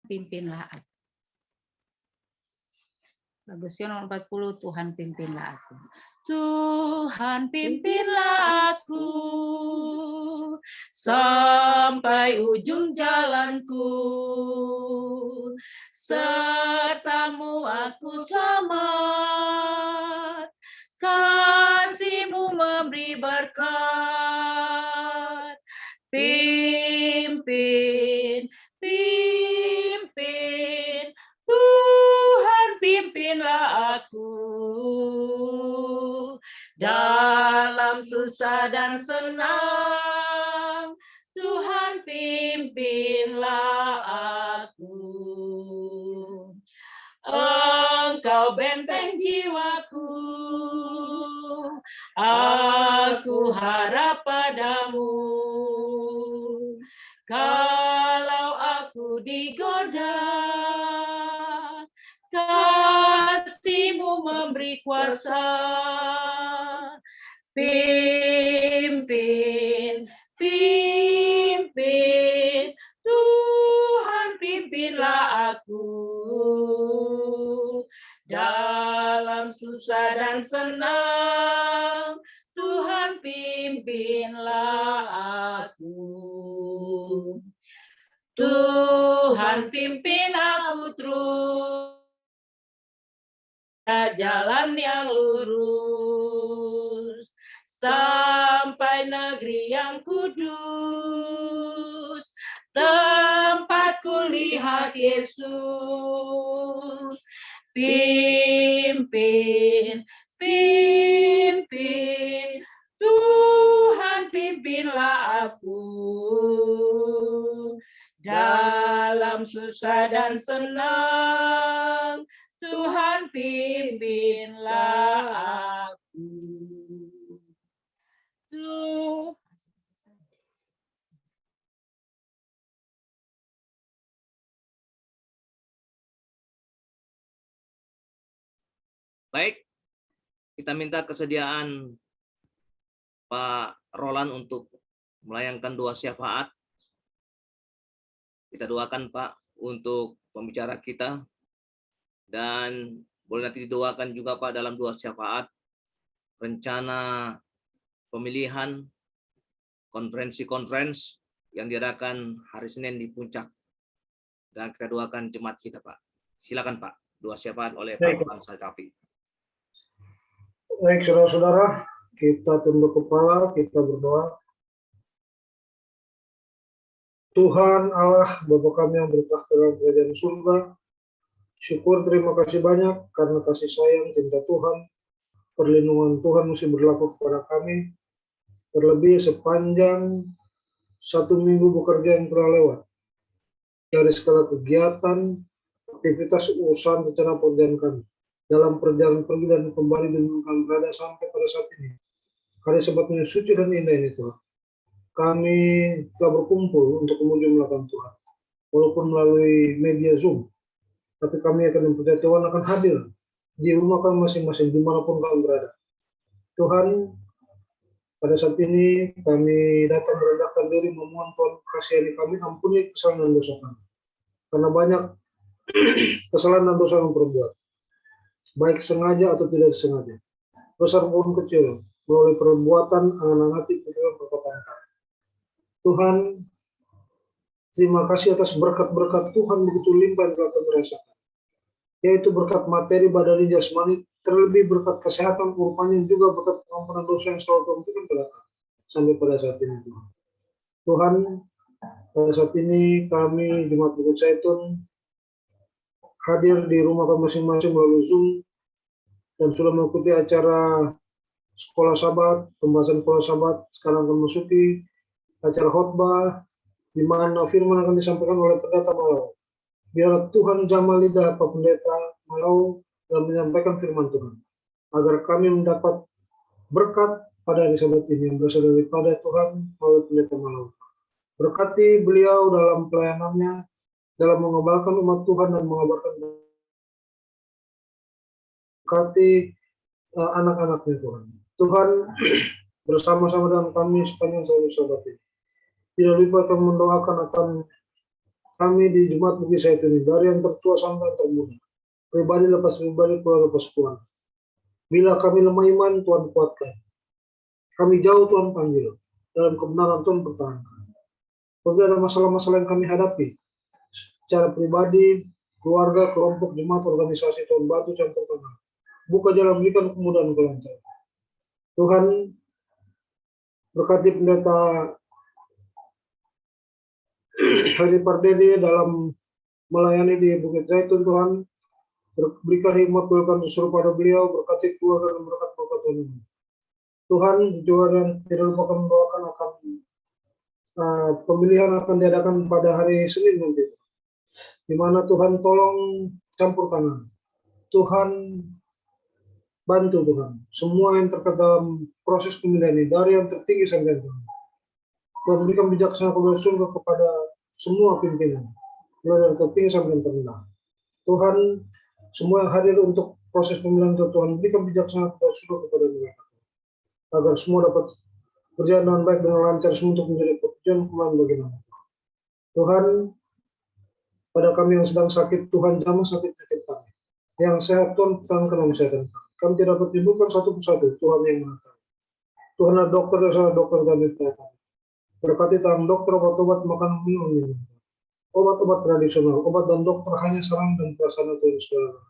pimpinlah aku. Bagusnya nomor 40, Tuhan pimpinlah aku. Tuhan pimpinlah aku sampai ujung jalanku. Sertamu aku selamat, kasih-Mu memberi berkat. Pimpin, pimpin, Tuhan pimpinlah aku dalam susah dan senang. Tuhan pimpinlah aku. Engkau benteng jiwaku, aku harap padamu. Kalau aku digoda, kasih-Mu memberi kuasa. Pimpin, pimpin, Tuhan pimpinlah aku dalam susah dan senang. Tuhan pimpinlah aku. Tuhan pimpin aku terus jalan yang lurus sampai negeri yang kudus, tempat kulihat Yesus. Pimpin, pimpin, Tuhan pimpinlah aku dalam susah dan senang. Tuhan pimpinlah aku. Baik, kita minta kesediaan Pak Roland untuk melayangkan doa syafaat. Kita doakan Pak untuk pembicara kita, dan boleh nanti didoakan juga Pak dalam doa syafaat rencana pemilihan konferensi yang diadakan hari Senin di Puncak, dan kita doakan jemaat kita Pak. Silakan Pak, doa syafaat oleh Pak Roland Saltapi. Baik, saudara-saudara, kita tunduk kepala, kita berdoa. Tuhan Allah, Bapa kami yang bertahta dalam kerajaan surga, syukur terima kasih banyak karena kasih sayang, cinta Tuhan, perlindungan Tuhan mesti berlaku kepada kami, terlebih sepanjang 1 minggu bekerja yang telah lewat. Dari segala kegiatan, aktivitas, urusan, rencana pekerjaan kami, dalam perjalanan pergi dan kembali dengan kami berada sampai pada saat ini. Hari Sabatnya suci dan indah ini Tuhan. Kami telah berkumpul untuk memuji melakukan Tuhan. Walaupun melalui media Zoom, tapi kami akan mempercayai Tuhan akan hadir di rumah kami masing-masing, dimanapun kami berada. Tuhan, pada saat ini kami datang merendahkan diri, memohon Tuhan kasihani kami, ampuni kesalahan dan dosa kami. Karena banyak kesalahan dan dosa yang berbuat, baik sengaja atau tidak sengaja, besar maupun kecil, melalui perbuatan, angan-angan hati, pikiran, perkataan kami. Tuhan, terima kasih atas berkat-berkat Tuhan begitu limpah yang telah kami rasakan, yaitu berkat materi, badani, jasmani, terlebih berkat kesehatan, rupanya juga berkat pengampunan dosa yang selalu Tuhan berikan kepada kami sampai pada saat ini. Tuhan, pada saat ini kami Jemaat Bukit Zaitun hadir di rumah kami masing-masing melalui Zoom dan sudah mengikuti acara sekolah Sabat, pembahasan sekolah Sabat. Sekarang akan memasuki acara khotbah di mana firman akan disampaikan oleh Pendeta Malau. Biarlah Tuhan jamah lidah Pak Pendeta Malau dalam menyampaikan firman Tuhan, agar kami mendapat berkat pada hari Sabat ini yang berasal daripada Tuhan melalui Pendeta Malau. Berkati beliau dalam pelayanannya, dalam mengabarkan umat Tuhan dan mengabarkan berkati anak-anaknya Tuhan. Tuhan bersama-sama dengan kami sepanjang Sabat ini. Tidak lupa kami mendoakan akan kami di Jemaat Bukit Zaitun, dari yang tertua sampai yang termuda, pribadi lepas pribadi, keluarga lepas keluarga. Bila kami lemah iman, Tuhan kuatkan. Kami jauh, Tuhan panggil. Dalam kebenaran Tuhan pertahankan. Apabila ada masalah-masalah yang kami hadapi, secara pribadi, keluarga, kelompok, jemaat, organisasi, Tuhan bantu campur tangan. Buka jalan, berikan kemudahan, kelancaran. Tuhan berkati pendeta Haji Pardede dalam melayani di Bukit Zaitun, Tuhan. Berikan hikmat, berikan sesuruh pada beliau, berkati keluarga dan berkat Tuhan. Tuhan juga yang tidak lupa kami mendoakan akan pemilihan akan diadakan pada hari Senin nanti, di mana Tuhan tolong campur tangan. Tuhan bantu, Tuhan semua yang terkait dalam proses pemilihan ini, dari yang tertinggi sampai yang rendah. Tuhan berikan bijaksana kepada surga kepada semua pimpinan, mulai dari tertinggi sampai yang terendah. Tuhan, semua yang hadir untuk proses pemilihan Tuhan berikan bijaksana kepada surga kepada mereka, agar semua dapat berjalan dengan baik dan lancar semua untuk menjadi pekerjaan kemuliaan bagi nama Tuhan. Pada kami yang sedang sakit, Tuhan jamah sakit kami. Yang sehat, Tuhan pertahankan kesehatan kami. Kami tidak dapat menyembuhkan satu persatu, Tuhan yang mengatur. Tuhan adalah dokter, dan salah dokter kami pertahankan. Berkati tangan dokter, obat-obat, makan minum. Obat-obat tradisional, obat dan dokter hanya saran dan perasaan Tuhan saudara.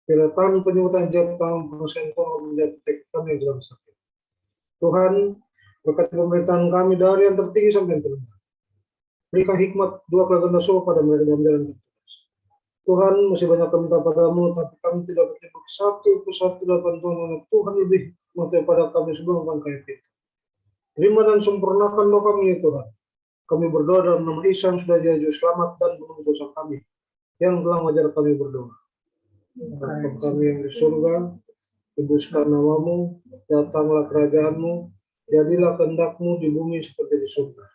Bila tangan penyembuhan jawab tangan perasaan Tuhan menjadi kami yang sedang sakit. Tuhan, berkati pemerintahan kami dari yang tertinggi sampai yang terendah. Berikan hikmat dua keluarga Rasul pada mereka dalam jalan tugas. Tuhan, masih banyak kami minta padamu, tapi kami tidak berlibat satu persatu dalam Tuhan. Tuhan lebih mati pada kami sebelum bangkai kita. Terima dan sempurnakan doa kami, ya Tuhan. Kami berdoa dalam nama Isa yang sudah jadi selamat dan menebus dosa kami, yang telah mengajar kami berdoa. Bapa kami yang di surga, kuduskan namamu, datanglah kerajaanmu, jadilah kehendak-Mu di bumi seperti di surga.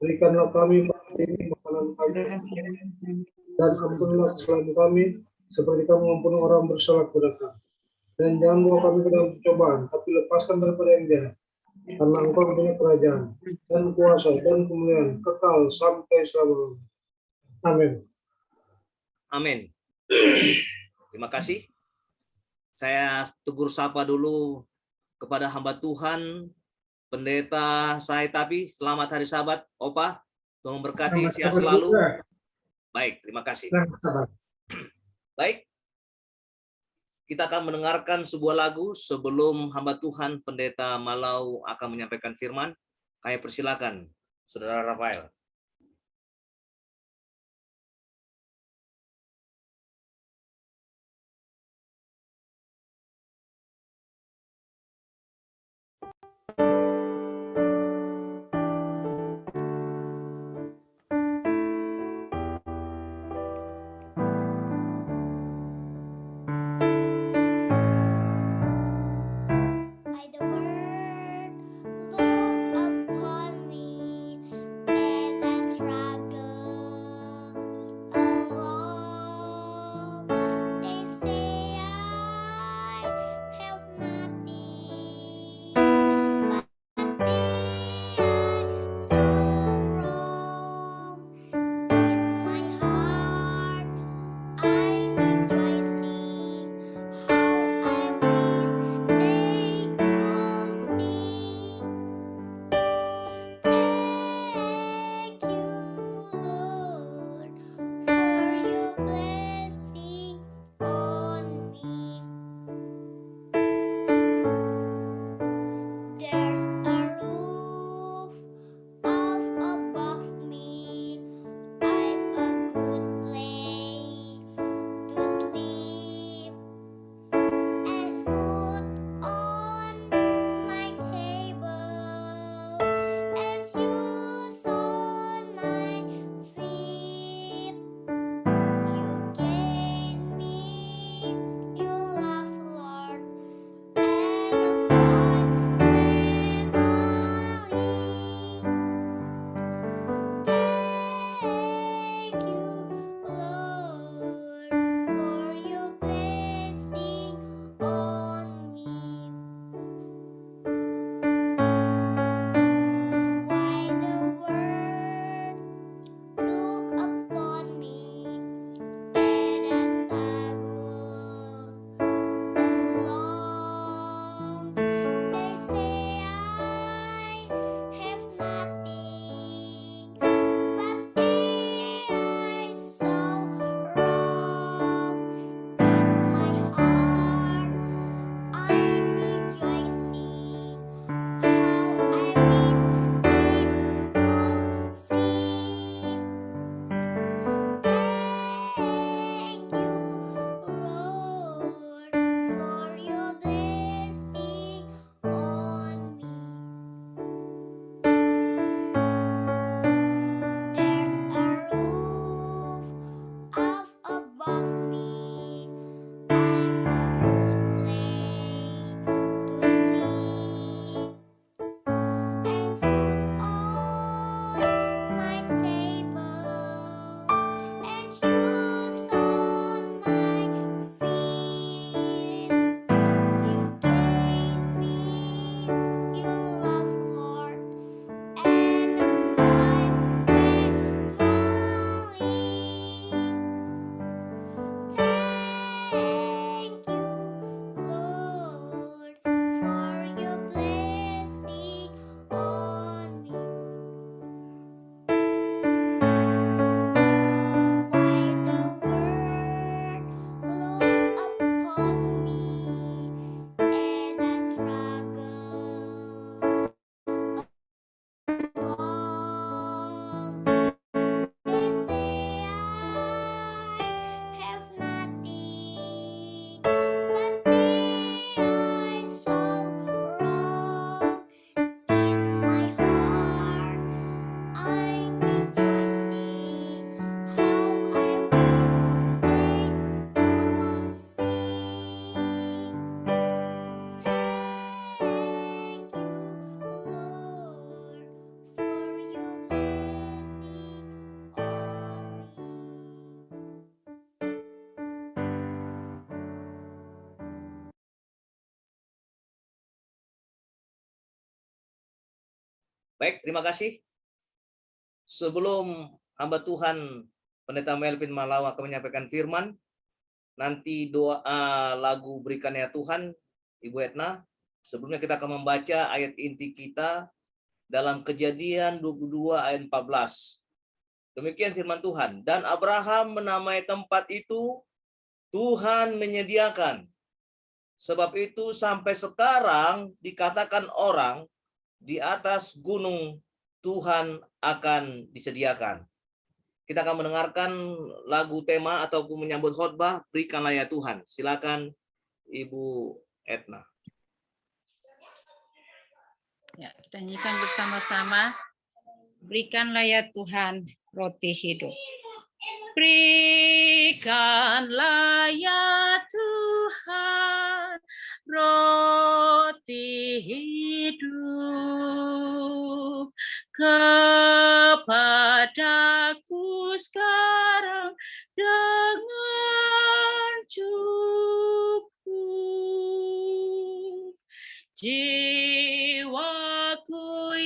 Berikanlah kami hari ini makanan kami, dan ampunilah kesalahan kami, seperti kami mengampuni orang bersalah kepada kami. Dan jangan bawa kami ke dalam percobaan, tapi lepaskan daripada yang jahat. Karena Engkau punya kerajaan, dan kuasa, dan kemuliaan, kekal sampai selama-lamanya. Amin. Amin. Terima kasih. Saya tegur sapa dulu kepada hamba Tuhan, Pendeta Saitapi. Selamat hari Sabat, Opa. Tuhan memberkati, sehat selalu. Baik, terima kasih. Baik, kita akan mendengarkan sebuah lagu sebelum hamba Tuhan Pendeta Malau akan menyampaikan firman. Kami persilakan, Saudara Rafael. By the word, look upon me and Baik, terima kasih. Sebelum hamba Tuhan Pendeta Melvin Malawa akan menyampaikan firman, nanti doa lagu Berikannya Tuhan, Ibu Etna. Sebelumnya kita akan membaca ayat inti kita dalam Kejadian 22 ayat 14. Demikian firman Tuhan. Dan Abraham menamai tempat itu Tuhan menyediakan. Sebab itu sampai sekarang dikatakan orang di atas gunung Tuhan akan disediakan. Kita akan mendengarkan lagu tema ataupun menyambut khotbah Berikanlah ya Tuhan. Silakan Ibu Etna. Ya, kita nyanyikan bersama-sama. Berikanlah ya Tuhan roti hidup. Berikanlah ya Tuhan roti hidup kepadaku sekarang dengan cukup. Jiwaku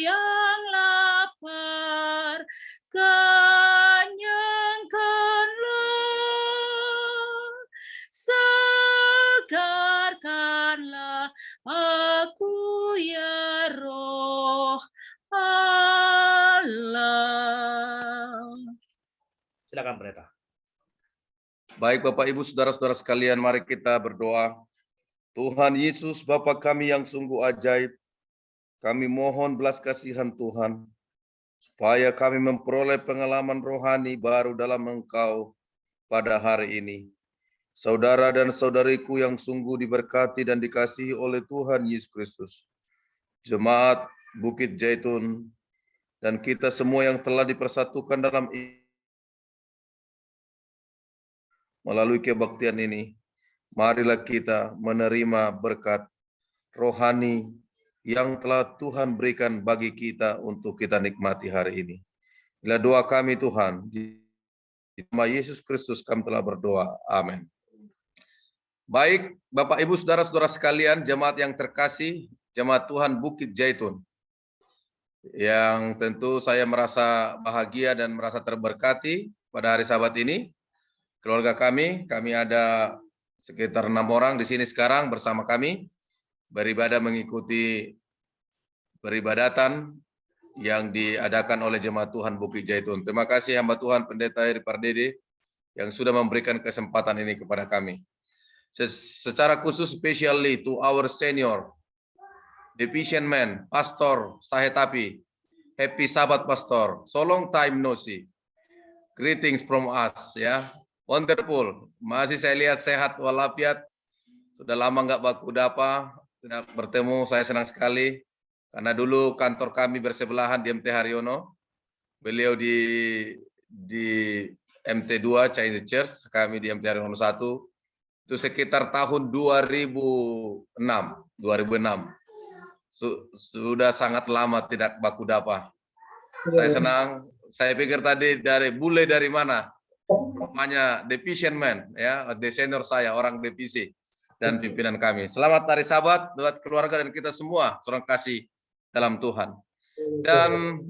yang lapar, kenyangkanlah, segarkanlah aku ya Roh Allah. Silakan Pendeta. Baik Bapak Ibu Saudara-saudara sekalian, mari kita berdoa. Tuhan Yesus Bapa kami yang sungguh ajaib, kami mohon belas kasihan Tuhan, supaya kami memperoleh pengalaman rohani baru dalam Engkau pada hari ini. Saudara dan saudariku yang sungguh diberkati dan dikasihi oleh Tuhan Yesus Kristus, Jemaat Bukit Jaitun, dan kita semua yang telah dipersatukan dalam melalui kebaktian ini, marilah kita menerima berkat rohani yang telah Tuhan berikan bagi kita untuk kita nikmati hari ini. Inilah doa kami Tuhan. Di nama Yesus Kristus kami telah berdoa. Amin. Baik, Bapak Ibu Saudara-saudara sekalian, jemaat yang terkasih, jemaat Tuhan Bukit Jaitun, yang tentu saya merasa bahagia dan merasa terberkati pada hari Sabat ini. Keluarga kami ada sekitar 6 orang di sini sekarang bersama kami beribadah mengikuti peribadatan yang diadakan oleh Jemaat Tuhan Bukit Jaitun. Terima kasih hamba Tuhan Pendeta Heri Pardede yang sudah memberikan kesempatan ini kepada kami. Secara khusus especially to our senior division man, Pastor Sahetapi. Happy Sabat Pastor. So long time no see. Greetings from us ya. Wonderful. Masih saya lihat sehat walafiat. Sudah lama nggak baku dapa, tidak bertemu, saya senang sekali. Karena dulu kantor kami bersebelahan di MT Haryono. Beliau di MT2 Chinese Church, kami di MT Haryono 1. Itu sekitar tahun 2006. Sudah sangat lama tidak baku dapa. Saya senang. Saya pikir tadi bule dari mana? Namanya division man ya, senior saya, orang divisi dan pimpinan kami. Selamat hari Sabat buat keluarga dan kita semua, seorang kasih dalam Tuhan. Dan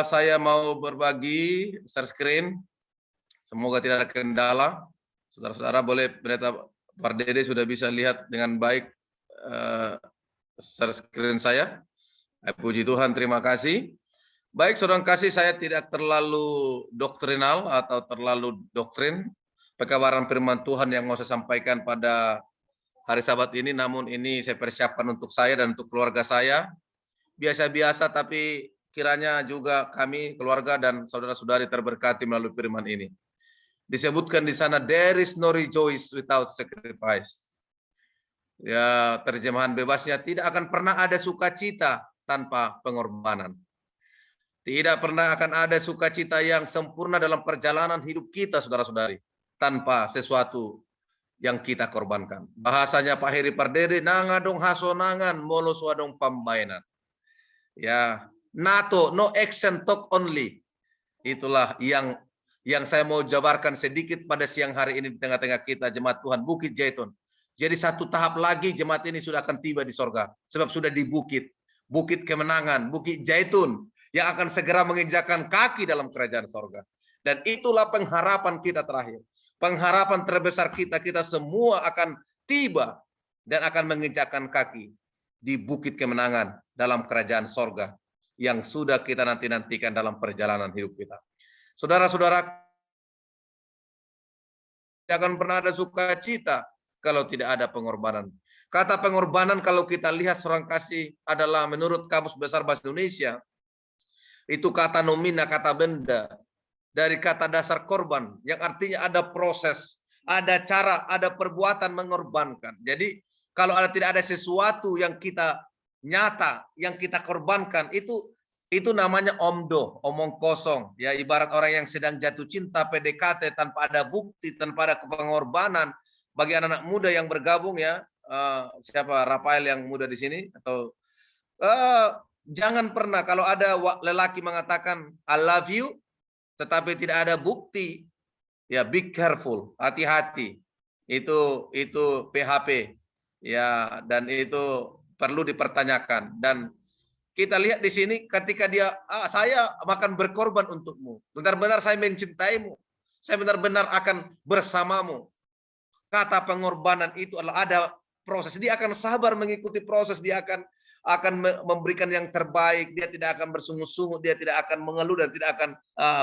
saya mau berbagi share screen. Semoga tidak ada kendala. Saudara-saudara boleh Pendeta Pardede sudah bisa lihat dengan baik share screen saya. Puji Tuhan, terima kasih. Baik, saudara kasih, saya tidak terlalu doktrinal atau terlalu doktrin pekabaran firman Tuhan yang mau saya sampaikan pada hari Sabat ini, namun ini saya persiapkan untuk saya dan untuk keluarga saya. Biasa-biasa, tapi kiranya juga kami, keluarga dan saudara-saudari terberkati melalui firman ini. Disebutkan di sana, there is no rejoice without sacrifice. Ya, terjemahan bebasnya, tidak akan pernah ada sukacita tanpa pengorbanan. Tidak pernah akan ada sukacita yang sempurna dalam perjalanan hidup kita, saudara-saudari, tanpa sesuatu yang kita korbankan. Bahasanya Pak Heri Pardede, nangadong hasonangan, moloswadong pambainan. Ya, NATO, no action, talk only. Itulah yang saya mau jabarkan sedikit pada siang hari ini di tengah-tengah kita, Jemaat Tuhan Bukit Jaitun. Jadi satu tahap lagi jemaat ini sudah akan tiba di sorga. Sebab sudah di bukit. Bukit kemenangan, Bukit Jaitun. yang akan segera menginjakkan kaki dalam kerajaan sorga. Dan itulah pengharapan kita terakhir. Pengharapan terbesar kita semua akan tiba dan akan menginjakkan kaki di bukit kemenangan dalam kerajaan sorga yang sudah kita nanti-nantikan dalam perjalanan hidup kita. Saudara-saudara, tidak akan pernah ada sukacita kalau tidak ada pengorbanan. Kata pengorbanan kalau kita lihat seorang kasih adalah menurut Kamus Besar Bahasa Indonesia, itu kata nomina, kata benda, dari kata dasar korban, yang artinya ada proses, ada cara, ada perbuatan mengorbankan. Jadi kalau tidak ada sesuatu yang kita nyata, yang kita korbankan, itu namanya omdo, omong kosong. Ya, ibarat orang yang sedang jatuh cinta, PDKT tanpa ada bukti, tanpa ada pengorbanan. Bagi anak-anak muda yang bergabung ya, siapa Rafael yang muda di sini atau jangan pernah kalau ada lelaki mengatakan I love you tetapi tidak ada bukti, ya be careful, hati-hati. Itu PHP ya, dan itu perlu dipertanyakan. Dan kita lihat di sini ketika dia saya akan berkorban untukmu, benar-benar saya mencintaimu, saya benar-benar akan bersamamu. Kata pengorbanan itu adalah ada proses, dia akan sabar mengikuti proses, dia akan memberikan yang terbaik, dia tidak akan bersungut-sungut, dia tidak akan mengeluh dan tidak akan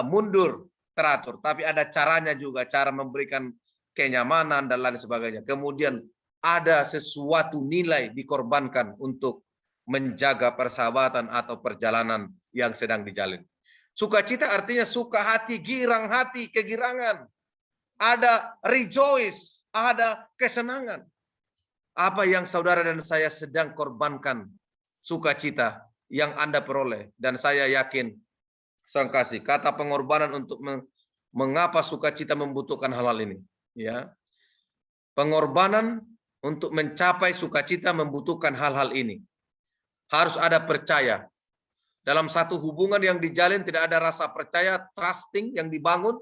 mundur teratur. Tapi ada caranya juga, cara memberikan kenyamanan dan lain sebagainya. Kemudian ada sesuatu nilai dikorbankan untuk menjaga persahabatan atau perjalanan yang sedang dijalin. Sukacita artinya suka hati, girang hati, kegirangan. Ada rejoice, ada kesenangan. Apa yang saudara dan saya sedang korbankan, sukacita yang Anda peroleh. Dan saya yakin, sang kasih, kata pengorbanan untuk mengapa sukacita membutuhkan hal-hal ini. Ya, pengorbanan untuk mencapai sukacita membutuhkan hal-hal ini. Harus ada percaya. Dalam satu hubungan yang dijalin tidak ada rasa percaya, trusting yang dibangun,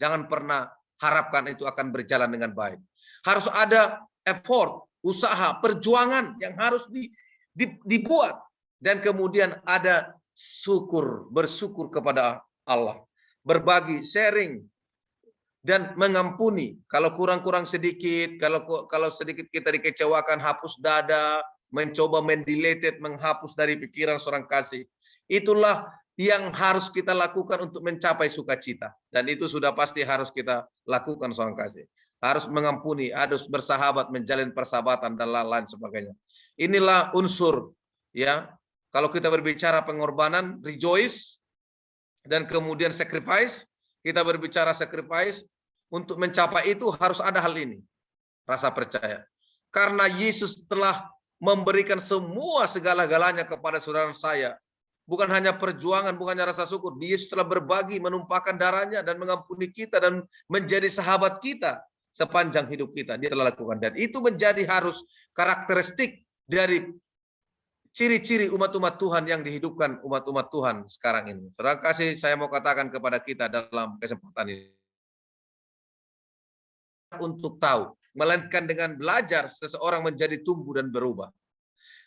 jangan pernah harapkan itu akan berjalan dengan baik. Harus ada effort, usaha, perjuangan yang harus dibuat. Dan kemudian ada syukur, bersyukur kepada Allah. Berbagi, sharing, dan mengampuni. Kalau kurang-kurang sedikit, kalau sedikit kita dikecewakan, hapus dada, mencoba mendeleted, menghapus dari pikiran seorang kasih. Itulah yang harus kita lakukan untuk mencapai sukacita. Dan itu sudah pasti harus kita lakukan seorang kasih. Harus mengampuni, harus bersahabat, menjalin persahabatan dan lain-lain sebagainya. Inilah unsur ya. Kalau kita berbicara pengorbanan, rejoice, dan kemudian sacrifice, kita berbicara sacrifice, untuk mencapai itu harus ada hal ini. Rasa percaya. Karena Yesus telah memberikan semua segala-galanya kepada saudara saya. Bukan hanya perjuangan, bukan hanya rasa syukur. Yesus telah berbagi, menumpahkan darahnya dan mengampuni kita dan menjadi sahabat kita sepanjang hidup kita. Dia telah lakukan. Dan itu menjadi harus karakteristik dari ciri-ciri umat-umat Tuhan yang dihidupkan umat-umat Tuhan sekarang ini. Terima kasih, saya mau katakan kepada kita dalam kesempatan ini. Untuk tahu, melainkan dengan belajar seseorang menjadi tumbuh dan berubah.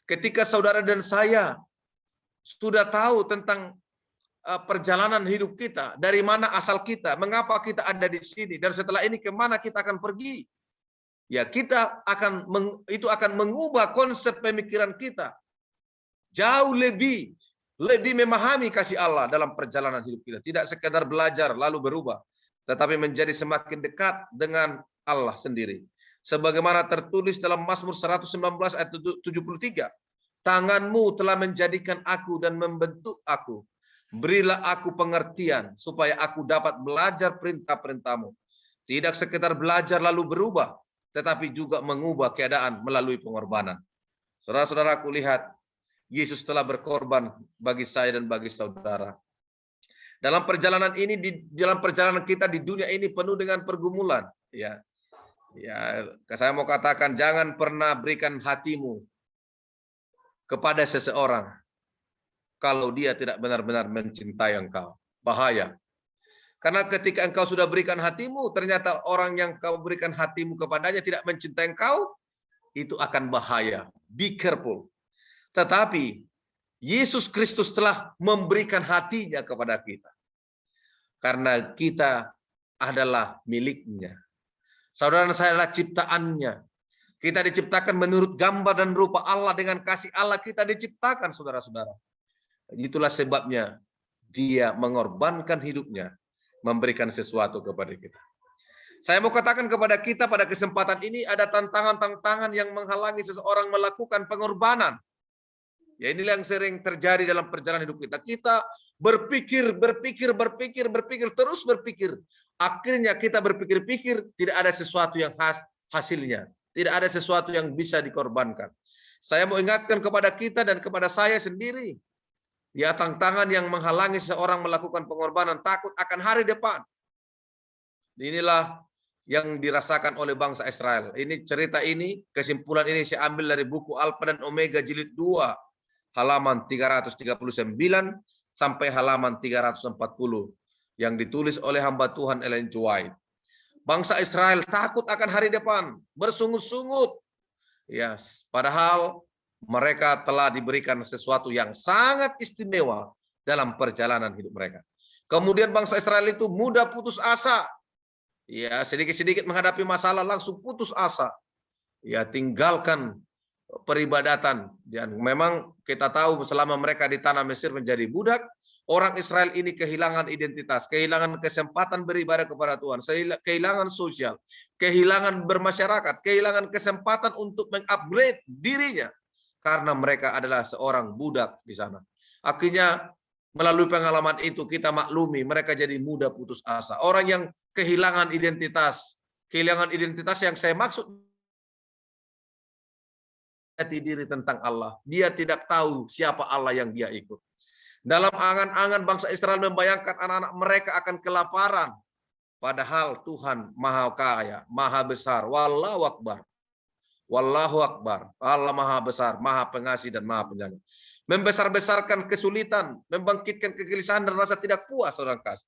Ketika saudara dan saya sudah tahu tentang perjalanan hidup kita, dari mana asal kita, mengapa kita ada di sini, dan setelah ini kemana kita akan pergi, ya kita itu akan mengubah konsep pemikiran kita, jauh lebih memahami kasih Allah dalam perjalanan hidup kita, tidak sekedar belajar lalu berubah, tetapi menjadi semakin dekat dengan Allah sendiri. Sebagaimana tertulis dalam Mazmur 119 ayat 73, tanganmu telah menjadikan aku dan membentuk aku. Berilah aku pengertian supaya aku dapat belajar perintah-perintahmu. Tidak sekedar belajar lalu berubah, tetapi juga mengubah keadaan melalui pengorbanan. Saudara-saudaraku, lihat, Yesus telah berkorban bagi saya dan bagi saudara. Dalam perjalanan ini, dalam perjalanan kita di dunia ini penuh dengan pergumulan. Ya, saya mau katakan, jangan pernah berikan hatimu kepada seseorang kalau dia tidak benar-benar mencintai engkau. Bahaya. Karena ketika engkau sudah berikan hatimu, ternyata orang yang kau berikan hatimu kepadanya tidak mencintai engkau, itu akan bahaya. Be careful. Tetapi Yesus Kristus telah memberikan hatinya kepada kita. Karena kita adalah miliknya. Saudara, saya adalah ciptaannya. Kita diciptakan menurut gambar dan rupa Allah. Dengan kasih Allah kita diciptakan, saudara-saudara. Itulah sebabnya dia mengorbankan hidupnya, memberikan sesuatu kepada kita. Saya mau katakan kepada kita pada kesempatan ini, ada tantangan-tantangan yang menghalangi seseorang melakukan pengorbanan. Ya, inilah yang sering terjadi dalam perjalanan hidup kita. Kita berpikir, terus berpikir. Akhirnya kita berpikir-pikir, tidak ada sesuatu yang hasilnya. Tidak ada sesuatu yang bisa dikorbankan. Saya mau ingatkan kepada kita dan kepada saya sendiri. Ya, tantangan yang menghalangi seseorang melakukan pengorbanan, takut akan hari depan. Inilah yang dirasakan oleh bangsa Israel. Ini cerita ini, kesimpulan ini saya ambil dari buku Alpha dan Omega jilid 2. Halaman 339 sampai halaman 340 yang ditulis oleh hamba Tuhan Ellen G. White. Bangsa Israel takut akan hari depan, bersungut-sungut. Ya, padahal mereka telah diberikan sesuatu yang sangat istimewa dalam perjalanan hidup mereka. Kemudian bangsa Israel itu mudah putus asa. Ya, sedikit-sedikit menghadapi masalah langsung putus asa. Ya, tinggalkan peribadatan. Dan memang kita tahu selama mereka di tanah Mesir menjadi budak, orang Israel ini kehilangan identitas, kehilangan kesempatan beribadah kepada Tuhan, kehilangan sosial, kehilangan bermasyarakat, kehilangan kesempatan untuk mengupgrade dirinya karena mereka adalah seorang budak di sana. Akhirnya melalui pengalaman itu kita maklumi mereka jadi mudah putus asa. Orang yang kehilangan identitas yang saya maksud diri tentang Allah. Dia tidak tahu siapa Allah yang dia ikut. Dalam angan-angan bangsa Israel membayangkan anak-anak mereka akan kelaparan. Padahal Tuhan Maha Kaya, Maha Besar. Wallahu Akbar. Wallahu Akbar. Allah Maha Besar, Maha Pengasih dan Maha Penyayang. Membesar-besarkan kesulitan, membangkitkan kegelisahan dan rasa tidak puas orang kasih.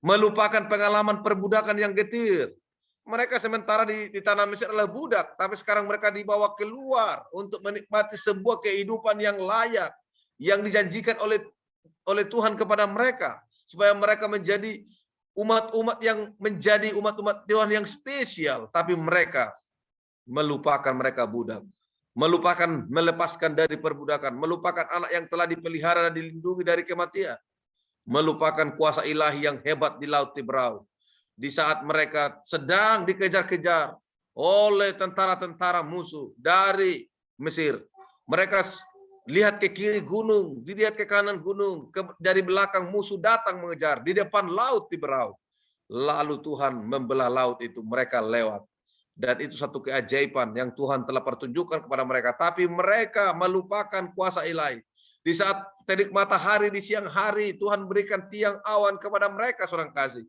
Melupakan pengalaman perbudakan yang getir. Mereka sementara di tanah Mesir adalah budak, tapi sekarang mereka dibawa keluar untuk menikmati sebuah kehidupan yang layak, yang dijanjikan oleh Tuhan kepada mereka, supaya mereka menjadi umat-umat yang menjadi umat-umat Tuhan yang spesial. Tapi mereka melupakan mereka budak, melepaskan dari perbudakan, melupakan anak yang telah dipelihara dan dilindungi dari kematian, melupakan kuasa ilahi yang hebat di Laut Tiberau. Di saat mereka sedang dikejar-kejar oleh tentara-tentara musuh dari Mesir. Mereka lihat ke kiri gunung, dilihat ke kanan gunung, dari belakang musuh datang mengejar, di depan Laut Tiberau. Lalu Tuhan membelah laut itu, mereka lewat. Dan itu satu keajaiban yang Tuhan telah pertunjukkan kepada mereka. Tapi mereka melupakan kuasa ilahi. Di saat terik matahari di siang hari, Tuhan berikan tiang awan kepada mereka seorang kasih.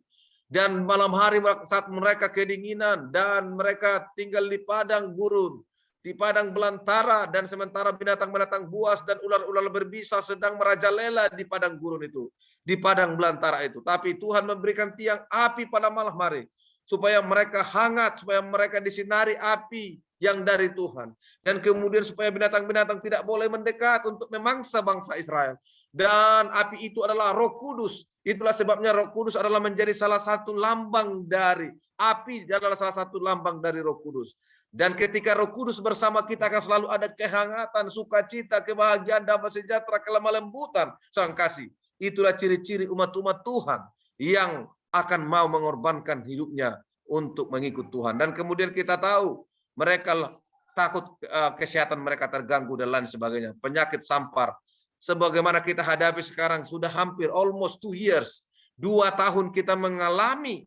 Dan malam hari saat mereka kedinginan dan mereka tinggal di padang gurun, di padang belantara, dan sementara binatang-binatang buas dan ular-ular berbisa sedang merajalela di padang gurun itu, di padang belantara itu. Tapi Tuhan memberikan tiang api pada malam hari supaya mereka hangat, supaya mereka disinari api yang dari Tuhan. Dan kemudian supaya binatang-binatang tidak boleh mendekat untuk memangsa bangsa Israel. Dan api itu adalah Roh Kudus. Itulah sebabnya Roh Kudus adalah menjadi salah satu lambang dari api, adalah salah satu lambang dari Roh Kudus. Dan ketika Roh Kudus bersama kita akan selalu ada kehangatan, sukacita, kebahagiaan, damai sejahtera, kelemah lembutan, sang kasih. Itulah ciri-ciri umat-umat Tuhan yang akan mau mengorbankan hidupnya untuk mengikut Tuhan. Dan kemudian kita tahu mereka takut kesehatan mereka terganggu dan lain sebagainya. Penyakit sampar. Sebagaimana kita hadapi sekarang sudah hampir almost 2 years. 2 tahun kita mengalami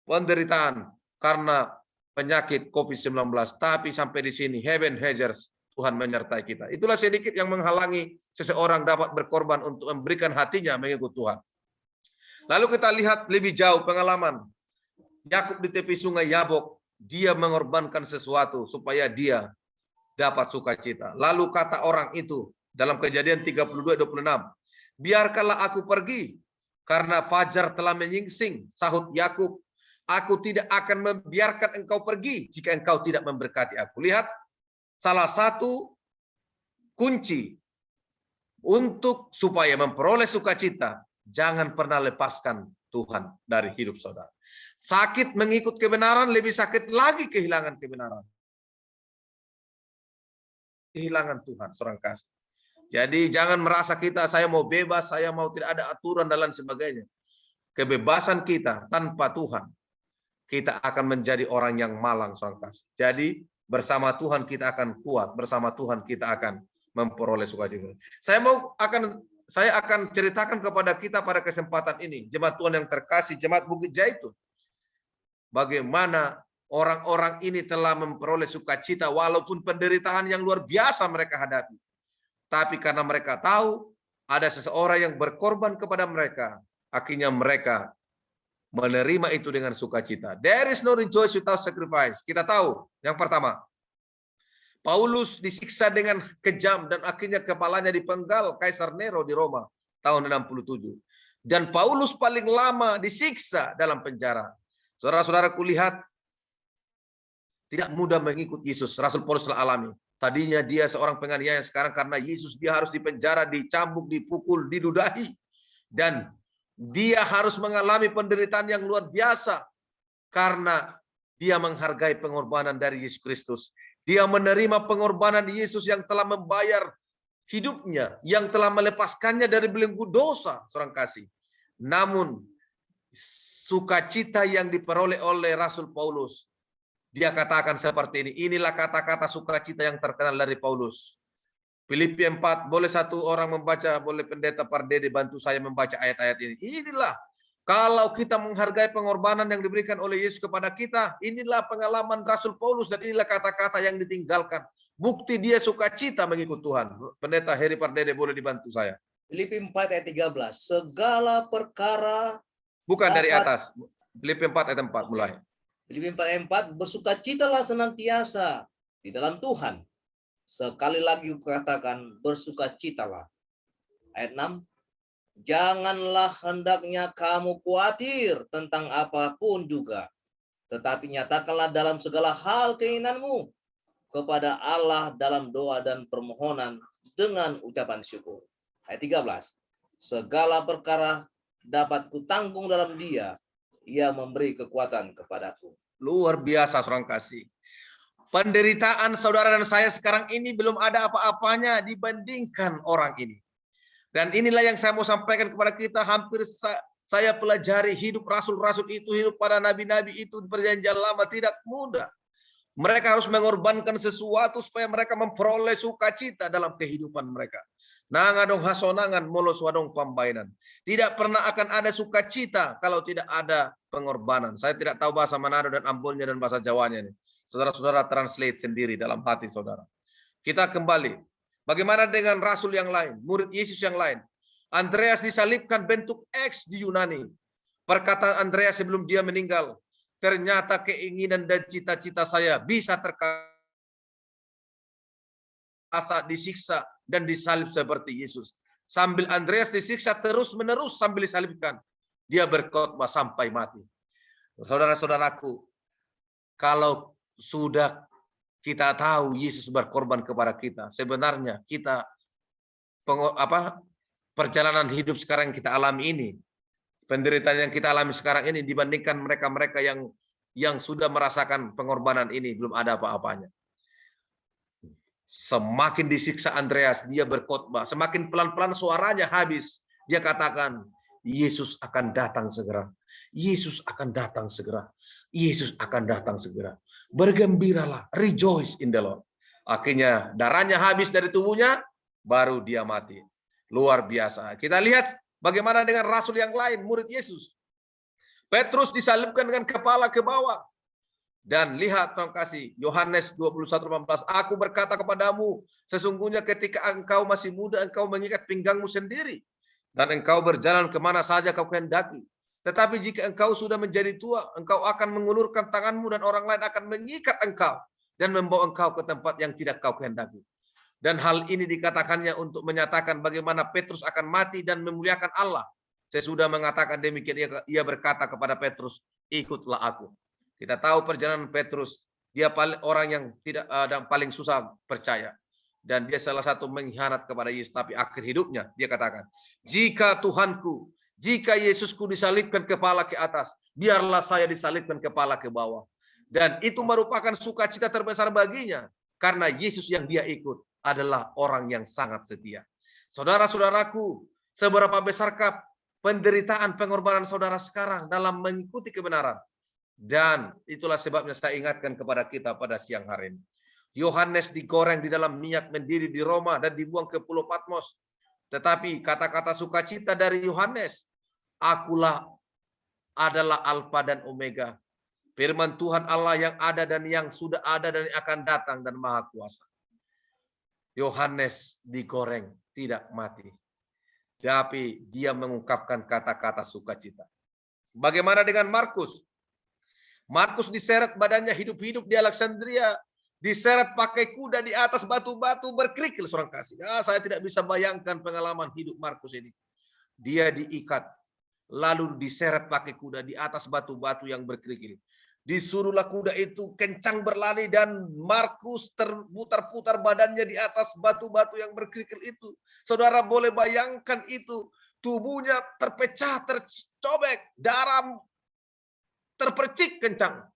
penderitaan karena penyakit COVID-19. Tapi sampai di sini, heaven hazards, Tuhan menyertai kita. Itulah sedikit yang menghalangi seseorang dapat berkorban untuk memberikan hatinya mengikut Tuhan. Lalu kita lihat lebih jauh pengalaman Yakub di tepi sungai Yabok. Dia mengorbankan sesuatu supaya dia dapat sukacita. Lalu kata orang itu dalam Kejadian 32:26, biarkanlah aku pergi karena fajar telah menyingsing. Sahut Yakub, aku tidak akan membiarkan engkau pergi jika engkau tidak memberkati aku. Lihat, salah satu kunci untuk supaya memperoleh sukacita, jangan pernah lepaskan Tuhan dari hidup saudara. Sakit mengikut kebenaran, lebih sakit lagi kehilangan kebenaran. Kehilangan Tuhan, seorang kasih. Jadi jangan merasa saya mau bebas, saya mau tidak ada aturan dan lain sebagainya. Kebebasan kita tanpa Tuhan, kita akan menjadi orang yang malang, seorang kasih. Jadi bersama Tuhan kita akan kuat, bersama Tuhan kita akan memperoleh sukacita. Saya akan ceritakan kepada kita pada kesempatan ini, jemaat Tuhan yang terkasih, jemaat Bukit Jaitun, bagaimana orang-orang ini telah memperoleh sukacita walaupun penderitaan yang luar biasa mereka hadapi. Tapi karena mereka tahu ada seseorang yang berkorban kepada mereka, akhirnya mereka menerima itu dengan sukacita. There is no rejoice without sacrifice. Kita tahu, yang pertama, Paulus disiksa dengan kejam dan akhirnya kepalanya dipenggal Kaisar Nero di Roma tahun 67. Dan Paulus paling lama disiksa dalam penjara. Saudara-saudara, kulihat tidak mudah mengikut Yesus. Rasul Paulus telah alami. Tadinya dia seorang penganiaya, sekarang karena Yesus dia harus dipenjara, dicambuk, dipukul, didudahi. Dan dia harus mengalami penderitaan yang luar biasa karena dia menghargai pengorbanan dari Yesus Kristus. Dia menerima pengorbanan Yesus yang telah membayar hidupnya, yang telah melepaskannya dari belenggu dosa, seorang kasih. Namun sukacita yang diperoleh oleh Rasul Paulus, dia katakan seperti ini. Inilah kata-kata sukacita yang terkenal dari Paulus. Filipi 4, boleh satu orang membaca, boleh pendeta Pardede bantu saya membaca ayat-ayat ini. Inilah, kalau kita menghargai pengorbanan yang diberikan oleh Yesus kepada kita, inilah pengalaman Rasul Paulus dan inilah kata-kata yang ditinggalkan. Bukti dia sukacita mengikut Tuhan. Pendeta Heri Pardede boleh dibantu saya. Filipi 4 ayat 13. Segala perkara. Bukan dari atas. Filipi 4 ayat 4 mulai. Filipi 4 ayat 4, bersukacitalah senantiasa di dalam Tuhan. Sekali lagi kukatakan, bersukacitalah. Ayat 6, janganlah hendaknya kamu khawatir tentang apapun juga, tetapi nyatakanlah dalam segala hal keinginanmu kepada Allah dalam doa dan permohonan dengan ucapan syukur. Ayat 13, segala perkara dapat kutanggung dalam Dia, Ia memberi kekuatan kepadaku. Luar biasa, seorang kasih. Penderitaan saudara dan saya sekarang ini belum ada apa-apanya dibandingkan orang ini. Dan inilah yang saya mau sampaikan kepada kita. Hampir saya pelajari hidup rasul-rasul itu, hidup para nabi-nabi itu di perjanjian lama tidak mudah. Mereka harus mengorbankan sesuatu supaya mereka memperoleh sukacita dalam kehidupan mereka. Nangadong hasonangan molos wadong pambainan. Tidak pernah akan ada sukacita kalau tidak ada pengorbanan. Saya tidak tahu bahasa Manado dan Ambonnya dan bahasa Jawanya ini. Saudara-saudara translate sendiri dalam hati saudara. Kita kembali. Bagaimana dengan rasul yang lain, murid Yesus yang lain? Andreas disalibkan bentuk X di Yunani. Perkataan Andreas sebelum dia meninggal, ternyata keinginan dan cita-cita saya bisa terkasa disiksa dan disalib seperti Yesus. Sambil Andreas disiksa terus-menerus sambil disalibkan, dia berkhotbah sampai mati. Saudara-saudaraku, kalau sudah kita tahu Yesus berkorban kepada kita, sebenarnya kita perjalanan hidup sekarang kita alami ini, penderitaan yang kita alami sekarang ini dibandingkan mereka-mereka yang sudah merasakan pengorbanan ini belum ada apa-apanya. Semakin disiksa Andreas, dia berkhotbah, semakin pelan-pelan suaranya habis, dia katakan, Yesus akan datang segera. Yesus akan datang segera. Yesus akan datang segera. Bergembiralah, rejoice in the Lord. Akhirnya darahnya habis dari tubuhnya, baru dia mati. Luar biasa. Kita lihat bagaimana dengan rasul yang lain, murid Yesus. Petrus disalibkan dengan kepala ke bawah. Dan lihat, saudara kasih, Yohanes 21:18, aku berkata kepadamu, sesungguhnya ketika engkau masih muda, engkau mengikat pinggangmu sendiri. Dan engkau berjalan kemana saja kau kehendaki. Tetapi jika engkau sudah menjadi tua, engkau akan mengulurkan tanganmu dan orang lain akan mengikat engkau dan membawa engkau ke tempat yang tidak kau kehendaki. Dan hal ini dikatakannya untuk menyatakan bagaimana Petrus akan mati dan memuliakan Allah. Sesudah mengatakan demikian, ia berkata kepada Petrus, ikutlah aku. Kita tahu perjalanan Petrus, dia orang yang tidak paling susah percaya. Dan dia salah satu mengkhianat kepada Yesus. Tapi akhir hidupnya dia katakan, jika Tuhanku, jika Yesusku disalibkan kepala ke atas, biarlah saya disalibkan kepala ke bawah. Dan itu merupakan sukacita terbesar baginya. Karena Yesus yang dia ikut adalah orang yang sangat setia. Saudara-saudaraku, seberapa besarkah penderitaan pengorbanan saudara sekarang dalam mengikuti kebenaran? Dan itulah sebabnya saya ingatkan kepada kita pada siang hari ini. Yohanes digoreng di dalam minyak mendidih di Roma dan dibuang ke Pulau Patmos. Tetapi kata-kata sukacita dari Yohanes, akulah adalah Alfa dan Omega. Firman Tuhan Allah yang ada dan yang sudah ada dan yang akan datang dan Maha Kuasa. Yohanes digoreng, tidak mati. Tapi dia mengungkapkan kata-kata sukacita. Bagaimana dengan Markus? Markus diseret badannya hidup-hidup di Alexandria. Diseret pakai kuda di atas batu-batu berkerikil, seorang kasih. Saya tidak bisa bayangkan pengalaman hidup Markus ini. Dia diikat, lalu diseret pakai kuda di atas batu-batu yang berkerikil. Disuruhlah kuda itu kencang berlari dan Markus terputar-putar badannya di atas batu-batu yang berkerikil itu. Saudara boleh bayangkan itu. Tubuhnya terpecah, tercobek, darah terpercik kencang.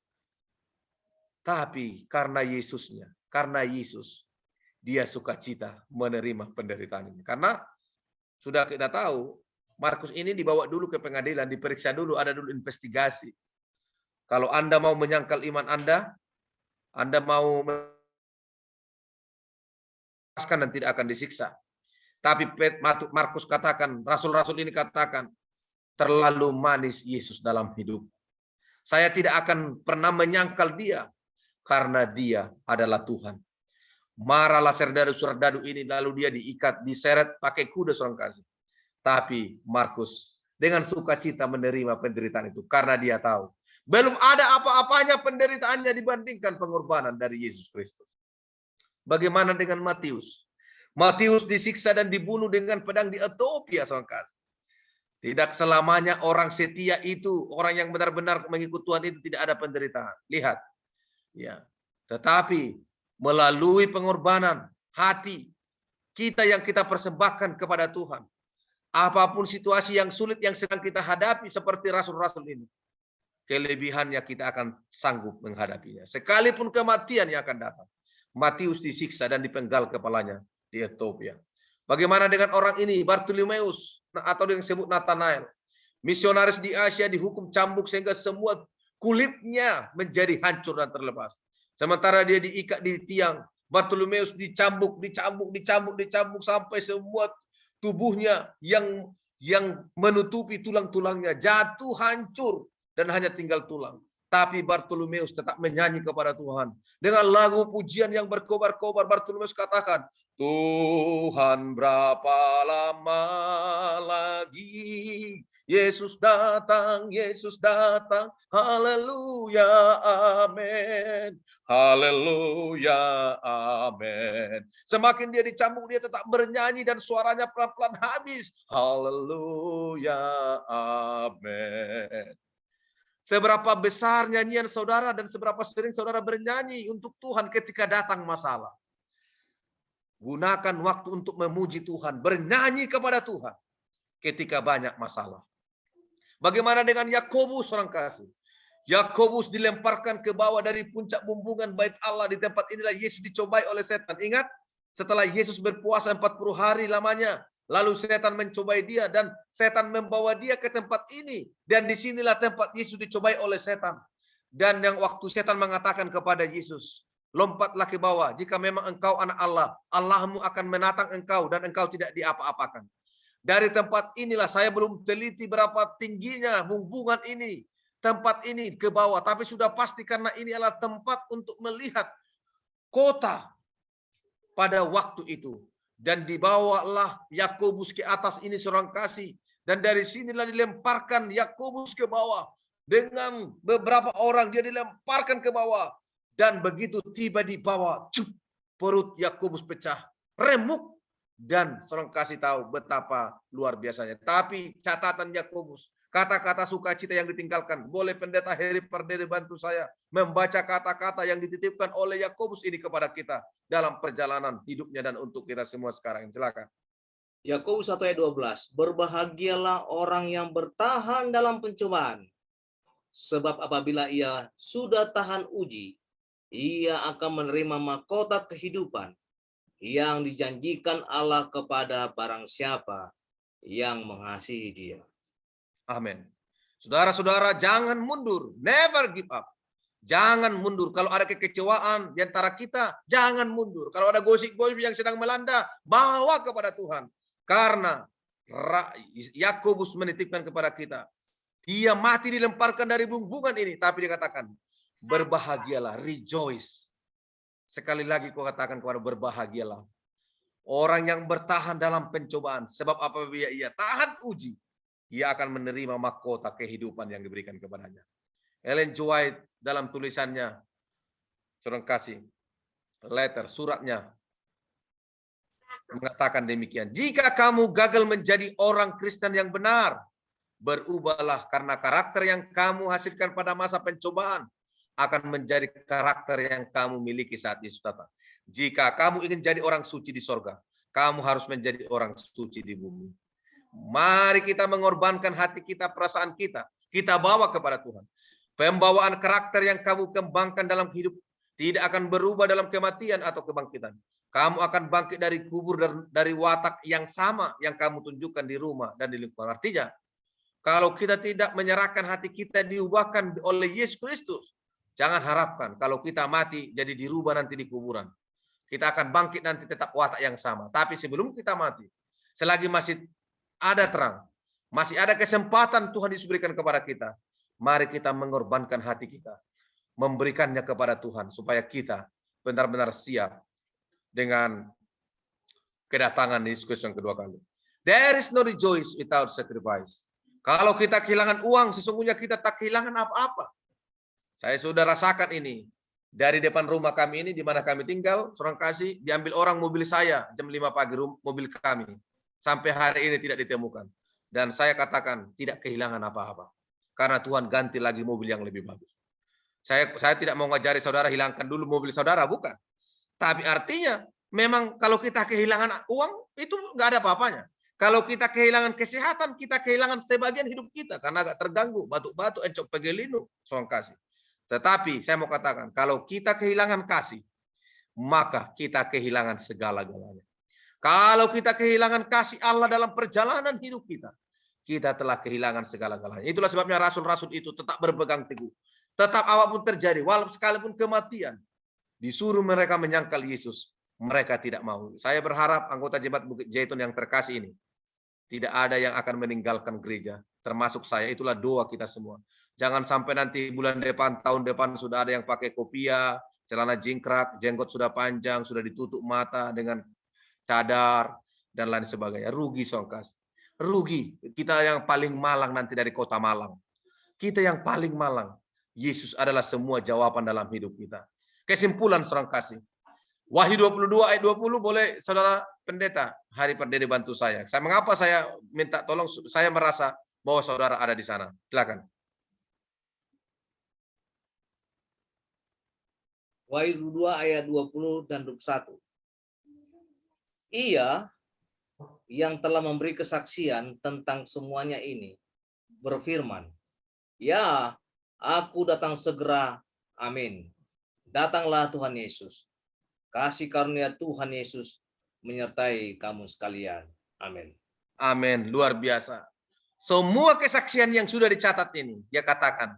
Tapi karena Yesusnya, karena Yesus, dia sukacita menerima penderitaan ini. Karena sudah kita tahu, Markus ini dibawa dulu ke pengadilan, diperiksa dulu, ada dulu investigasi. Kalau Anda mau menyangkal iman Anda mau melepaskan dan tidak akan disiksa. Tapi Markus katakan, rasul-rasul ini katakan, terlalu manis Yesus dalam hidup. Saya tidak akan pernah menyangkal dia, karena dia adalah Tuhan. Marahlah serdadu-serdadu ini, lalu dia diikat, diseret pakai kuda, seorang kasih. Tapi Markus dengan sukacita menerima penderitaan itu, karena dia tahu belum ada apa-apanya penderitaannya dibandingkan pengorbanan dari Yesus Kristus. Bagaimana dengan Matius? Matius disiksa dan dibunuh dengan pedang di Etiopia, seorang kasih. Tidak selamanya orang setia itu, orang yang benar-benar mengikut Tuhan itu tidak ada penderitaan. Lihat. Ya. Tetapi melalui pengorbanan hati kita yang kita persembahkan kepada Tuhan. Apapun situasi yang sulit yang sedang kita hadapi seperti rasul-rasul ini. Kelebihannya kita akan sanggup menghadapinya. Sekalipun kematian yang akan datang. Matius disiksa dan dipenggal kepalanya di Etiopia. Bagaimana dengan orang ini, Bartolomeus, atau yang disebut Nathanael. Misionaris di Asia dihukum cambuk sehingga semua kulitnya menjadi hancur dan terlepas. Sementara dia diikat di tiang. Bartolomeus dicambuk sampai semua tubuhnya yang menutupi tulang-tulangnya jatuh hancur. Dan hanya tinggal tulang. Tapi Bartolomeus tetap menyanyi kepada Tuhan. Dengan lagu pujian yang berkobar-kobar, Bartolomeus katakan, Tuhan berapa lama lagi Yesus datang, haleluya, amin. Haleluya, amin. Semakin dia dicambuk, dia tetap bernyanyi dan suaranya pelan-pelan habis. Haleluya, amin. Seberapa besar nyanyian saudara dan seberapa sering saudara bernyanyi untuk Tuhan ketika datang masalah. Gunakan waktu untuk memuji Tuhan, bernyanyi kepada Tuhan ketika banyak masalah. Bagaimana dengan Yakobus, orang kasih? Yakobus dilemparkan ke bawah dari puncak bumbungan bait Allah. Di tempat inilah Yesus dicobai oleh setan. Ingat, setelah Yesus berpuasa 40 hari lamanya, lalu setan mencobai dia dan setan membawa dia ke tempat ini. Dan disinilah tempat Yesus dicobai oleh setan. Dan yang waktu setan mengatakan kepada Yesus, lompatlah ke bawah. Jika memang engkau anak Allah, Allahmu akan menatang engkau dan engkau tidak diapa-apakan. Dari tempat inilah, saya belum teliti berapa tingginya bumbungan ini. Tempat ini ke bawah. Tapi sudah pasti karena ini adalah tempat untuk melihat kota pada waktu itu. Dan dibawalah Yakobus ke atas ini, seorang kasih. Dan dari sinilah dilemparkan Yakobus ke bawah. Dengan beberapa orang dia dilemparkan ke bawah. Dan begitu tiba di bawah, perut Yakobus pecah. Remuk. Dan seorang kasih tahu betapa luar biasanya. Tapi catatan Yakobus, Kata-kata sukacita yang ditinggalkan. Boleh pendeta Heri Pardede bantu saya membaca kata-kata yang dititipkan oleh Yakobus ini kepada kita dalam perjalanan hidupnya dan untuk kita semua sekarang. Silakan. Yakobus 1 ayat 12. Berbahagialah orang yang bertahan dalam pencobaan. Sebab apabila ia sudah tahan uji, ia akan menerima mahkota kehidupan yang dijanjikan Allah kepada barang siapa yang mengasihi dia. Amin. Saudara-saudara, jangan mundur. Never give up. Jangan mundur. Kalau ada kekecewaan di antara kita, jangan mundur. Kalau ada gosip-gosip yang sedang melanda, bawa kepada Tuhan. Karena Yakobus menitipkan kepada kita, dia mati dilemparkan dari bumbungan ini, tapi dikatakan, berbahagialah, rejoice. Sekali lagi kau katakan kepada berbahagialah. Orang yang bertahan dalam pencobaan, sebab apabila ia tahan uji, ia akan menerima mahkota kehidupan yang diberikan kepadanya. Ellen G. White dalam tulisannya, seorang kasih, suratnya, mengatakan demikian. Jika kamu gagal menjadi orang Kristen yang benar, berubahlah karena karakter yang kamu hasilkan pada masa pencobaan akan menjadi karakter yang kamu miliki saat Yesus datang. Jika kamu ingin jadi orang suci di sorga, kamu harus menjadi orang suci di bumi. Mari kita mengorbankan hati kita, perasaan kita. Kita bawa kepada Tuhan. Pembawaan karakter yang kamu kembangkan dalam hidup tidak akan berubah dalam kematian atau kebangkitan. Kamu akan bangkit dari kubur dan dari watak yang sama yang kamu tunjukkan di rumah dan di lingkungan. Artinya, kalau kita tidak menyerahkan hati kita diubahkan oleh Yesus Kristus, jangan harapkan kalau kita mati jadi dirubah nanti di kuburan. Kita akan bangkit nanti tetap watak yang sama. Tapi sebelum kita mati, selagi masih ada terang, masih ada kesempatan Tuhan Yesus berikan kepada kita, mari kita mengorbankan hati kita, memberikannya kepada Tuhan, supaya kita benar-benar siap dengan kedatangan Yesus Kristus yang kedua kali. There is no rejoice without sacrifice. Kalau kita kehilangan uang, sesungguhnya kita tak kehilangan apa-apa. Saya sudah rasakan ini. Dari depan rumah kami ini, di mana kami tinggal, seorang kasih, diambil orang mobil saya, jam 5 pagi, mobil kami. Sampai hari ini tidak ditemukan. Dan saya katakan, tidak kehilangan apa-apa. Karena Tuhan ganti lagi mobil yang lebih bagus. Saya tidak mau ngajari saudara hilangkan dulu mobil saudara, bukan. Tapi artinya, memang kalau kita kehilangan uang, itu nggak ada apa-apanya. Kalau kita kehilangan kesehatan, kita kehilangan sebagian hidup kita. Karena agak terganggu, batuk-batuk, encok pegelinu, seorang kasih. Tetapi saya mau katakan, kalau kita kehilangan kasih, maka kita kehilangan segala-galanya. Kalau kita kehilangan kasih Allah dalam perjalanan hidup kita, kita telah kehilangan segala-galanya. Itulah sebabnya rasul-rasul itu tetap berpegang teguh. Tetap apapun terjadi, walaupun sekalipun kematian, disuruh mereka menyangkal Yesus, mereka tidak mau. Saya berharap anggota Jemaat Bukit Jaitun yang terkasih ini, tidak ada yang akan meninggalkan gereja, termasuk saya. Itulah doa kita semua. Jangan sampai nanti bulan depan, tahun depan sudah ada yang pakai kopiah, celana jingkrak, jenggot sudah panjang, sudah ditutup mata dengan cadar, dan lain sebagainya. Rugi, songkas. Rugi. Kita yang paling malang nanti dari kota Malang. Kita yang paling malang. Yesus adalah semua jawaban dalam hidup kita. Kesimpulan, seorang kasih. Wahyu 22 ayat 20, boleh saudara pendeta Hari Pardede bantu saya. Mengapa saya minta tolong? Saya merasa bahwa saudara ada di sana. Silakan. Wahyu 2 ayat 20 dan 21. Ia yang telah memberi kesaksian tentang semuanya ini berfirman, ya, aku datang segera. Amin. Datanglah Tuhan Yesus. Kasih karunia Tuhan Yesus menyertai kamu sekalian. Amin. Amin. Luar biasa. Semua kesaksian yang sudah dicatat ini, dia katakan,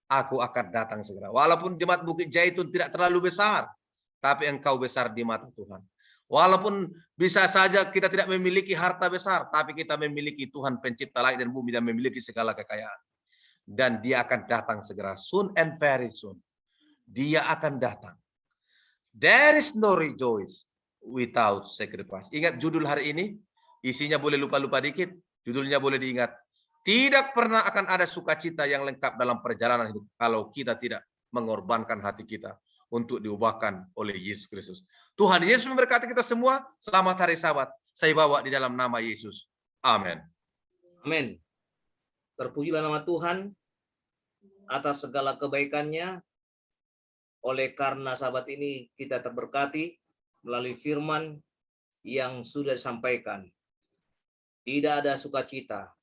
aku akan datang segera. Walaupun Jemaat Bukit Jaitun tidak terlalu besar, tapi engkau besar di mata Tuhan. Walaupun bisa saja kita tidak memiliki harta besar, tapi kita memiliki Tuhan pencipta langit dan bumi dan memiliki segala kekayaan. Dan dia akan datang segera. Soon and very soon. Dia akan datang. There is no rejoice without sacrifice. Ingat judul hari ini, isinya boleh lupa-lupa dikit, judulnya boleh diingat. Tidak pernah akan ada sukacita yang lengkap dalam perjalanan hidup kalau kita tidak mengorbankan hati kita untuk diubahkan oleh Yesus Kristus. Tuhan Yesus memberkati kita semua. Selamat hari Sabat. Saya bawa di dalam nama Yesus. Amin. Amin. Terpujilah nama Tuhan atas segala kebaikannya. Oleh karena sahabat ini kita terberkati melalui firman yang sudah disampaikan. Tidak ada sukacita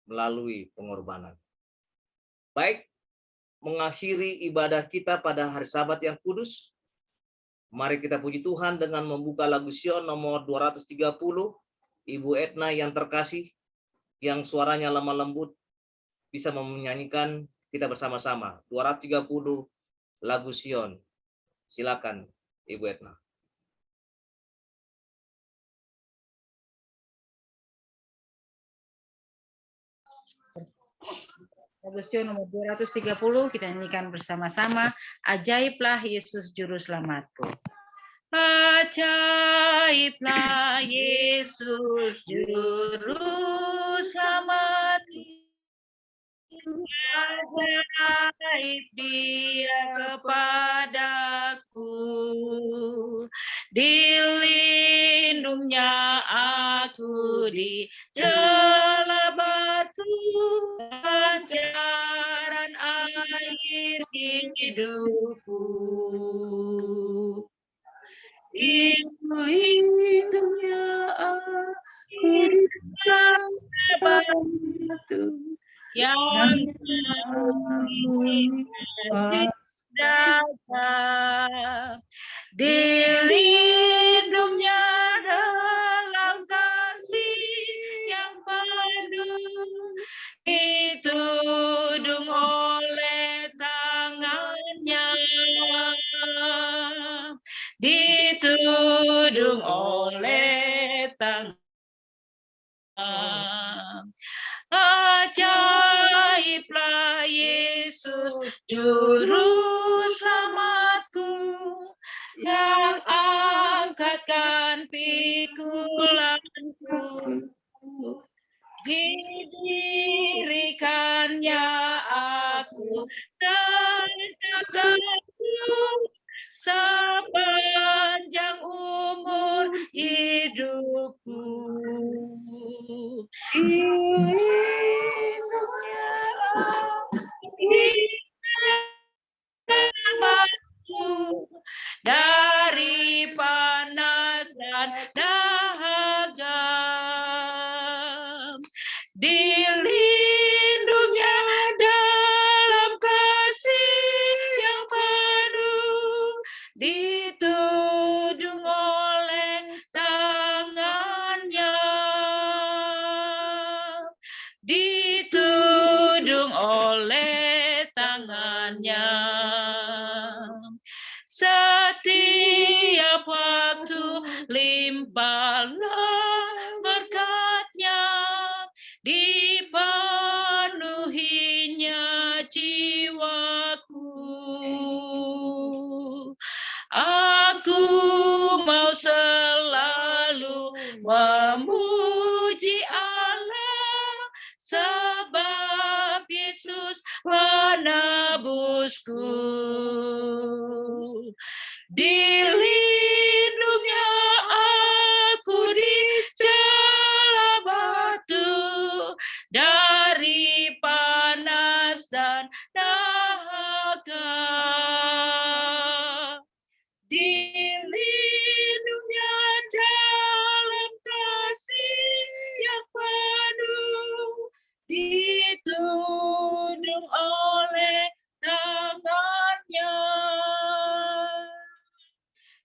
melalui pengorbanan. Baik, mengakhiri ibadah kita pada hari Sabat yang kudus. Mari kita puji Tuhan dengan membuka lagu Sion nomor 230. Ibu Etna yang terkasih, yang suaranya lemah lembut, bisa menyanyikan kita bersama-sama. 230 lagu Sion. Silakan Ibu Etna. Lagu Sion nomor 230 kita nyanyikan bersama-sama. Ajaiblah Yesus Juru Selamatku. Ajaiblah Yesus Juru Selamatku. Ajaib Dia kepadaku. Dilindungnya aku di celah batu, pancaran air hidupku. Dilindungnya aku di celah batu, yang datang. Dilindungnya dalam kasih yang penuh, ditudung oleh tangannya, ditudung oleh tangannya. Ajaiblah Yesus Juru Selamatku, yang angkatkan pikulanku. Didirikannya aku tegakkan sepanjang umur hidupku. Dilindungnya aku dari panas dan dahaga. Dilindungnya dalam kasih yang penuh, ditudung oleh tangannya, ditudung oleh tangannya. Setiap waktu limpahlah berkat-Nya, dipenuhinya jiwaku. Aku mau selalu memuji Allah, sebab Yesus penebusku. Dilindungnya aku di celah batu, dari panas dan dahaga. Dilindungnya dalam kasih yang penuh, ditudung oleh tangannya,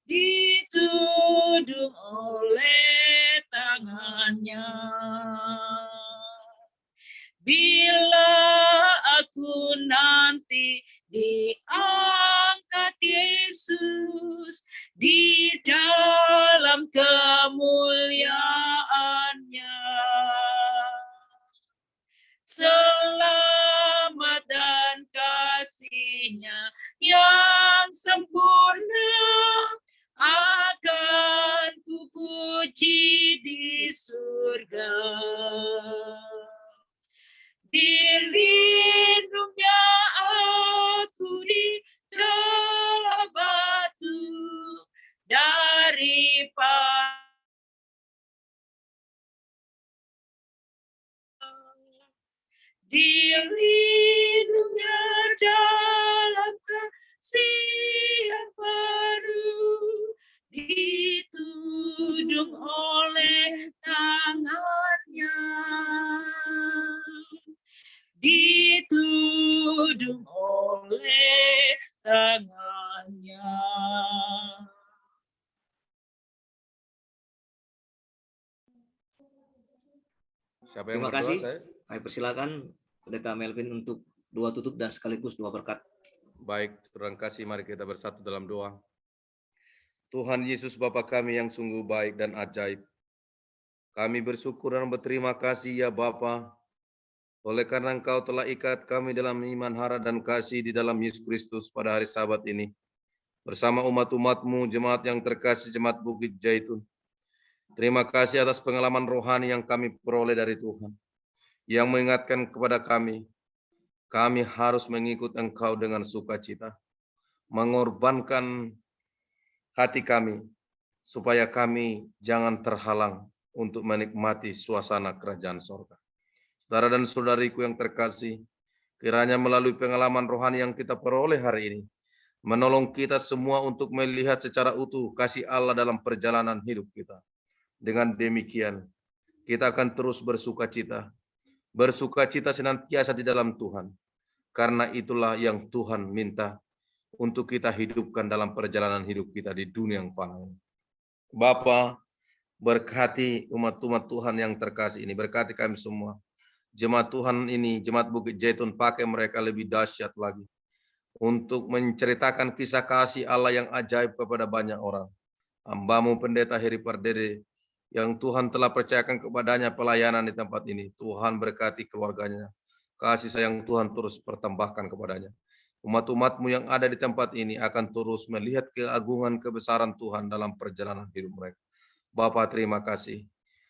ditudung oleh tangannya. Bila aku nanti diangkat Yesus di dalam kemuliaan-Nya, selamat dan kasih-Nya yang sempurna akan kupuji di surga. Dilindungnya aku di celah batu, dari pelindungnya dalam kasih yang baru, ditudung oleh tangannya, ditudung oleh tangannya. Siapa yang Terima berdoa? kasih. Saya. Kami persilakan Pendeta Melvin untuk doa tutup dan sekaligus doa berkat. Baik, terima kasih. Mari kita bersatu dalam doa. Tuhan Yesus Bapa kami yang sungguh baik dan ajaib. Kami bersyukur dan berterima kasih ya Bapa, oleh karena Engkau telah ikat kami dalam iman, hara dan kasih di dalam Yesus Kristus pada hari Sabat ini. Bersama umat-umat-Mu, jemaat yang terkasih, jemaat Bukit Jaitun. Terima kasih atas pengalaman rohani yang kami peroleh dari Tuhan, yang mengingatkan kepada kami harus mengikut Engkau dengan sukacita, mengorbankan hati kami, supaya kami jangan terhalang untuk menikmati suasana kerajaan sorga. Saudara dan saudariku yang terkasih, kiranya melalui pengalaman rohani yang kita peroleh hari ini, menolong kita semua untuk melihat secara utuh kasih Allah dalam perjalanan hidup kita. Dengan demikian, kita akan terus bersukacita senantiasa di dalam Tuhan. Karena itulah yang Tuhan minta untuk kita hidupkan dalam perjalanan hidup kita di dunia yang fana. Bapa, berkati umat-umat Tuhan yang terkasih ini, berkati kami semua. Jemaat Tuhan ini, jemaat Bukit Jaitun, pakai mereka lebih dahsyat lagi untuk menceritakan kisah kasih Allah yang ajaib kepada banyak orang. Hamba-Mu Pendeta Heri Pardede yang Tuhan telah percayakan kepadanya pelayanan di tempat ini. Tuhan berkati keluarganya. Kasih sayang Tuhan terus pertambahkan kepadanya. Umat-umat-Mu yang ada di tempat ini akan terus melihat keagungan kebesaran Tuhan dalam perjalanan hidup mereka. Bapa, terima kasih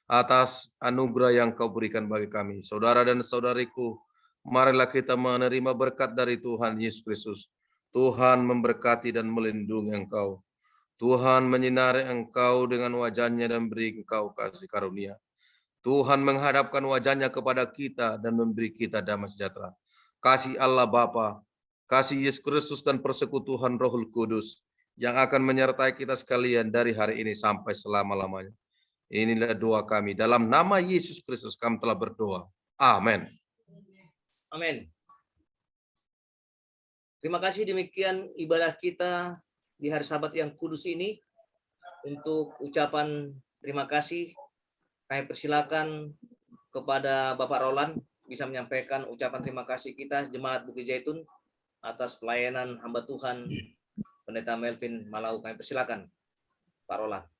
atas anugerah yang Kau berikan bagi kami. Saudara dan saudariku, marilah kita menerima berkat dari Tuhan Yesus Kristus. Tuhan memberkati dan melindungi engkau. Tuhan menyinari engkau dengan wajah-Nya dan beri engkau kasih karunia. Tuhan menghadapkan wajah-Nya kepada kita dan memberi kita damai sejahtera. Kasih Allah Bapa, kasih Yesus Kristus dan persekutuan Rohul Kudus yang akan menyertai kita sekalian dari hari ini sampai selama-lamanya. Inilah doa kami. Dalam nama Yesus Kristus kami telah berdoa. Amin. Amin. Terima kasih, demikian ibadah kita di hari Sabat yang kudus ini. Untuk ucapan terima kasih, kami persilakan kepada Bapak Roland bisa menyampaikan ucapan terima kasih kita jemaat Bukit Jaitun atas pelayanan hamba Tuhan Pendeta Melvin Malau. Kami persilakan Pak Roland.